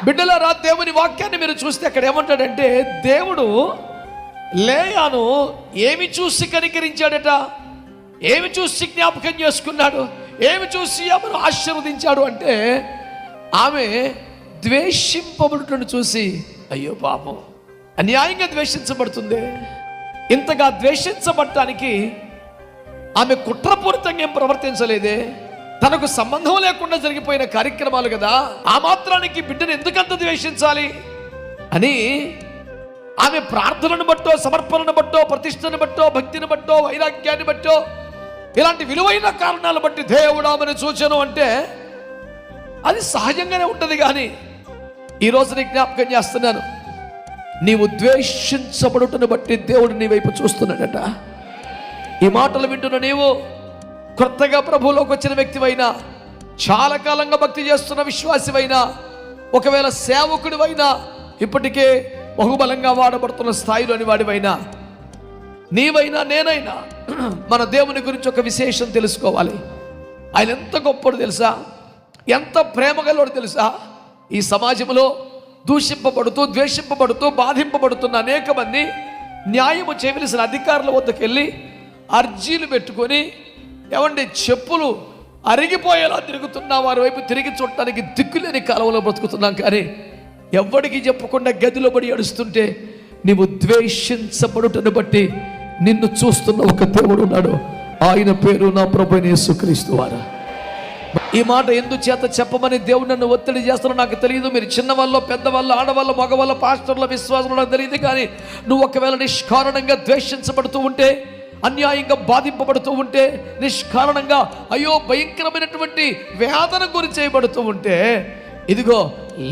బిడ్డలారా, దేవుని వాక్యాన్ని మీరు చూస్తే అక్కడ ఏమంటాడంటే, దేవుడు లేయాను ఏమి చూసి కనికరించాడట, ఏమి చూసి జ్ఞాపకం చేసుకున్నాడు, ఏమి చూసి ఆమెను ఆశీర్వదించాడు అంటే, ఆమె ద్వేషింపబడుటను చూసి, అయ్యో పాపం అన్యాయంగా ద్వేషించబడుతుంది. ఇంతగా ద్వేషించబడటానికి ఆమె కుట్రపూరితంగా ఏం ప్రవర్తించలేదే, తనకు సంబంధం లేకుండా జరిగిపోయిన కార్యక్రమాలు కదా, ఆ మాత్రానికి బిడ్డను ఎందుకంత ద్వేషించాలి అని ఆమె ప్రార్థనను బట్టో, సమర్పణను బట్టో, ప్రతిష్టను బట్టో, భక్తిని బట్టో, వైరాగ్యాన్ని బట్టో, ఇలాంటి విలువైన కారణాలు బట్టి దేవుడు ఆమెను చూచెను అంటే అది సహజంగానే ఉంటుంది. కానీ ఈరోజు నీ జ్ఞాపకం చేస్తున్నాను, నీవు ద్వేషించబడుటను బట్టి దేవుడు నీ వైపు చూస్తున్నాడట. ఈ మాటలు వింటున్న నీవు కొత్తగా ప్రభువులోకి వచ్చిన వ్యక్తివైనా, చాలా కాలంగా భక్తి చేస్తున్న విశ్వాసివైనా, ఒకవేళ సేవకుడివైనా, ఇప్పటికే బహుబలంగా వాడబడుతున్న స్థాయిలోని వాడివైనా, నీవైనా నేనైనా మన దేవుని గురించి ఒక విశేషం తెలుసుకోవాలి. ఆయన ఎంత గొప్పడు తెలుసా, ఎంత ప్రేమగలవాడు తెలుసా. ఈ సమాజంలో దూషింపబడుతూ, ద్వేషింపబడుతూ, బాధింపబడుతున్న అనేక మంది న్యాయము చేయవలసిన అధికారుల వద్దకు వెళ్ళి అర్జీలు పెట్టుకొని, ఏమంటే చెప్పులు అరిగిపోయేలా తిరుగుతున్న వారి వైపు తిరిగి చూడటానికి దిక్కులేని కాలంలో బ్రతుకుతున్నాం. కానీ ఎవ్వడికి చెప్పకుండా గదిలో పడి ఏడుస్తుంటే, నీవు ద్వేషించబడుటను బట్టి నిన్ను చూస్తున్న ఒక దేవుడు ఉన్నాడు. ఆయన పేరు నా ప్రభువైన యేసుక్రీస్తు వారు. ఈ మాట ఎందుచేత చెప్పమని దేవుడు నన్ను ఒత్తిడి చేస్తానో నాకు తెలియదు. మీరు చిన్నవాళ్ళు, పెద్దవాళ్ళు, ఆడవాళ్ళు, మగవాళ్ళు, పాస్టర్ల విశ్వాసం నాకు తెలియదు. కానీ నువ్వు ఒకవేళ నిష్కారణంగా ద్వేషించబడుతూ ఉంటే, అన్యాయంగా బాధింపబడుతూ ఉంటే, నిష్కారణంగా అయ్యో భయంకరమైనటువంటి వేదన గురి చేయబడుతూ ఉంటే, ఇదిగో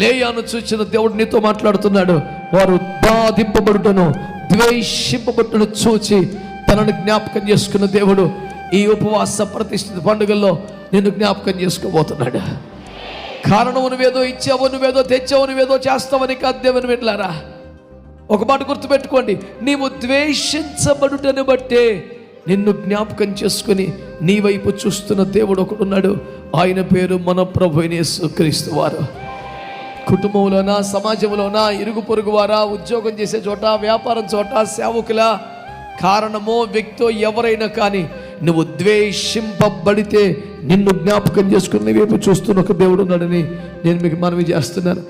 లేయాను చూసిన దేవుడు నీతో మాట్లాడుతున్నాడు. వారు బాధింపబడుటను, ద్వేషింపబడుటను చూచి తనను జ్ఞాపకం చేసుకున్న దేవుడు ఈ ఉపవాస ప్రతిష్ఠిత పండుగల్లో నిన్ను జ్ఞాపకం చేసుకోబోతున్నాడు. కారణం నువ్వేదో ఇచ్చావు, నువ్వేదో తెచ్చావు, నువ్వేదో చేస్తావని కాదు దేవుని వెళ్ళారా. ఒక మాట గుర్తుపెట్టుకోండి, నీవు ద్వేషించబడుటను బట్టే నిన్ను జ్ఞాపకం చేసుకుని నీ వైపు చూస్తున్న దేవుడు ఒకడున్నాడు. ఆయన పేరు మన ప్రభువైన యేసుక్రీస్తు వారు. కుటుంబంలోనా, సమాజంలోనా, ఇరుగు పొరుగు వారా, ఉద్యోగం చేసే చోట, వ్యాపారం చోట, సేవకుల, కారణమో వ్యక్తో ఎవరైనా కానీ నువ్వు ద్వేషింపబడితే నిన్ను జ్ఞాపకం చేసుకుని నీ వైపు చూస్తున్న ఒక దేవుడు ఉన్నాడని నేను మీకు మనవి చేస్తున్నాను.